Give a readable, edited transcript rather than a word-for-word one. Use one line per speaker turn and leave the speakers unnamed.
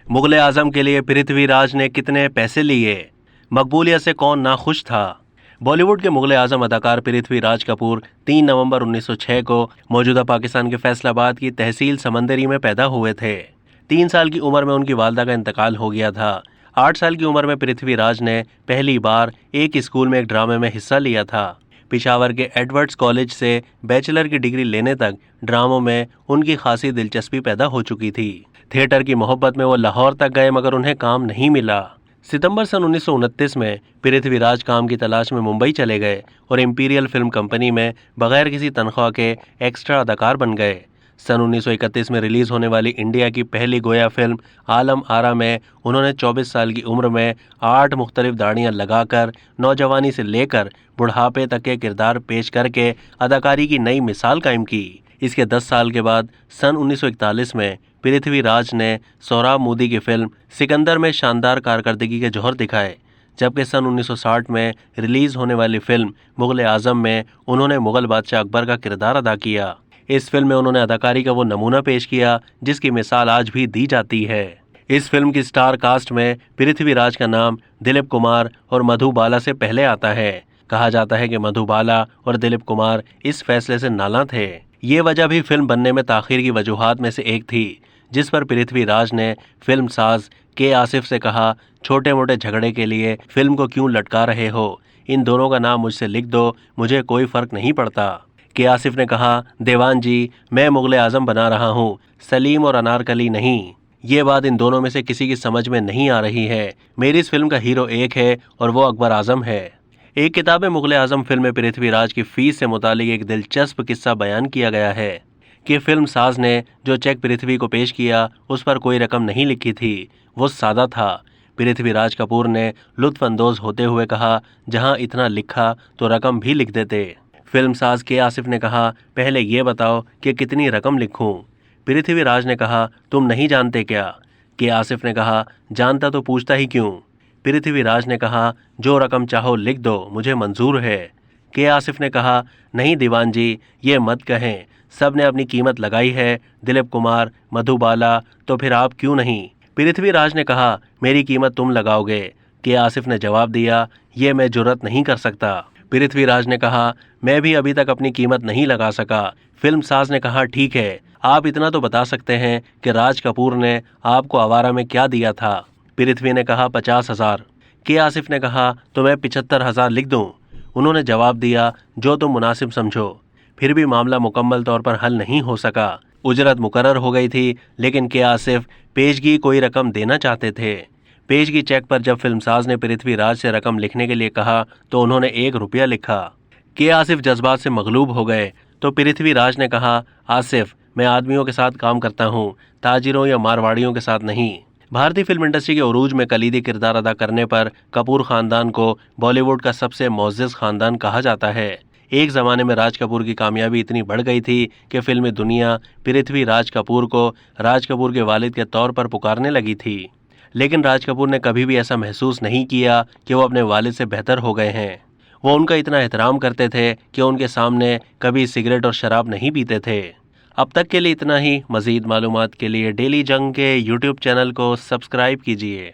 मुगल आजम के लिए पृथ्वीराज ने कितने पैसे लिए? मकबूलियत से कौन नाखुश था? बॉलीवुड के मुगल आजम अदाकार पृथ्वीराज कपूर 3 नवंबर 1906 को मौजूदा पाकिस्तान के फैसलाबाद की तहसील समंदरी में पैदा हुए थे। 3 साल की उम्र में उनकी वालदा का इंतकाल हो गया था। 8 साल की उम्र में पृथ्वीराज ने पहली बार एक स्कूल में एक ड्रामे में हिस्सा लिया था। पिशावर के एडवर्ड्स कॉलेज से बैचलर की डिग्री लेने तक ड्रामों में उनकी खासी दिलचस्पी पैदा हो चुकी थी। थिएटर की मोहब्बत में वो लाहौर तक गए मगर उन्हें काम नहीं मिला। सितंबर सन 1929 में पृथ्वीराज काम की तलाश में मुंबई चले गए और इंपीरियल फिल्म कंपनी में बगैर किसी तनख्वाह के एक्स्ट्रा अदाकार बन गए। सन 1931 में रिलीज होने वाली इंडिया की पहली गोया फिल्म आलम आरा में उन्होंने 24 साल की उम्र में 8 मुख्तलिफ दाढ़ियां लगाकर नौजवानी से लेकर बुढ़ापे तक के किरदार पेश करके अदाकारी की नई मिसाल कायम की। इसके 10 साल के बाद सन 1941 में पृथ्वीराज ने सोहराब मोदी की फिल्म सिकंदर में शानदार कारकर्दगी के जौहर दिखाए, जबकि सन 1960 में रिलीज होने वाली फिल्म मुगल आजम में उन्होंने मुगल बादशाह अकबर का किरदार अदा किया। इस फिल्म में उन्होंने अदाकारी का वो नमूना पेश किया जिसकी मिसाल आज भी दी जाती है। इस फिल्म की स्टार कास्ट में पृथ्वीराज का नाम दिलीप कुमार और मधुबाला से पहले आता है। कहा जाता है कि मधुबाला और दिलीप कुमार इस फैसले से नाला थे। ये वजह भी फिल्म बनने में ताखीर की वजूहात में से एक थी, जिस पर पृथ्वीराज ने फिल्म साज के आसिफ से कहा, छोटे मोटे झगड़े के लिए फिल्म को क्यों लटका रहे हो? इन दोनों का नाम मुझसे लिख दो, मुझे कोई फर्क नहीं पड़ता। के आसिफ ने कहा, देवान जी, मैं मुगल आजम बना रहा हूँ, सलीम और अनारकली नहीं। ये बात इन दोनों में से किसी की समझ में नहीं आ रही है। मेरी इस फिल्म का हीरो एक है और वो अकबर आजम है। एक किताब में मुगल आजम फिल्म में पृथ्वीराज की फीस से मुतालिक एक दिलचस्प किस्सा बयान किया गया है कि फिल्म साज ने जो चेक पृथ्वी को पेश किया उस पर कोई रकम नहीं लिखी थी, वो सादा था। पृथ्वीराज कपूर ने लुत्फ अंदोज होते हुए कहा, जहां इतना लिखा तो रकम भी लिख देते। फिल्म साज के आसिफ ने कहा, पहले ये बताओ कि कितनी रकम लिखूं? पृथ्वीराज ने कहा, तुम नहीं जानते क्या? के आसिफ ने कहा, जानता तो पूछता ही क्यों? पृथ्वीराज ने कहा, जो रकम चाहो लिख दो, मुझे मंजूर है। के आसिफ ने कहा, नहीं दीवान जी, ये मत कहें, सब ने अपनी कीमत लगाई है, दिलीप कुमार, मधुबाला, तो फिर आप क्यों नहीं? पृथ्वीराज ने कहा, मेरी कीमत तुम लगाओगे। के आसिफ ने जवाब दिया, ये मैं जुर्रत नहीं कर सकता। पृथ्वीराज ने कहा, मैं भी अभी तक अपनी कीमत नहीं लगा सका। फिल्म साज ने कहा, ठीक है, आप इतना तो बता सकते हैं कि राज कपूर ने आपको आवारा में क्या दिया था? पृथ्वी ने कहा, 50,000। के आसिफ ने कहा, तो मैं 75,000 लिख दूं? उन्होंने जवाब दिया, जो तुम मुनासिब समझो। फिर भी मामला मुकम्मल तौर पर हल नहीं हो सका। उजरत मुकर्रर हो गई थी, लेकिन के आसिफ पेशगी कोई रकम देना चाहते थे। पेशगी चेक पर जब फिल्मसाज ने पृथ्वीराज से रकम लिखने के लिए कहा तो उन्होंने 1 रुपया लिखा। के आसिफ जज्बात से मगलूब हो गए तो पृथ्वीराज ने कहा, आसिफ, मैं आदमियों के साथ काम करता हूँ, ताजिरों या मारवाड़ियों के साथ नहीं। भारतीय फिल्म इंडस्ट्री के उरूज में कलीदी किरदार अदा करने पर कपूर खानदान को बॉलीवुड का सबसे मुअज़्ज़ज़ खानदान कहा जाता है। एक ज़माने में राज कपूर की कामयाबी इतनी बढ़ गई थी कि फिल्मी दुनिया पृथ्वीराज कपूर को राज कपूर के वालिद के तौर पर पुकारने लगी थी। लेकिन राज कपूर ने कभी भी ऐसा महसूस नहीं किया कि वो अपने वालिद से बेहतर हो गए हैं। वो उनका इतना एहतराम करते थे कि उनके सामने कभी सिगरेट और शराब नहीं पीते थे। अब तक के लिए इतना ही। मज़ीद मालूमात के लिए डेली जंग के यूट्यूब चैनल को सब्सक्राइब कीजिए।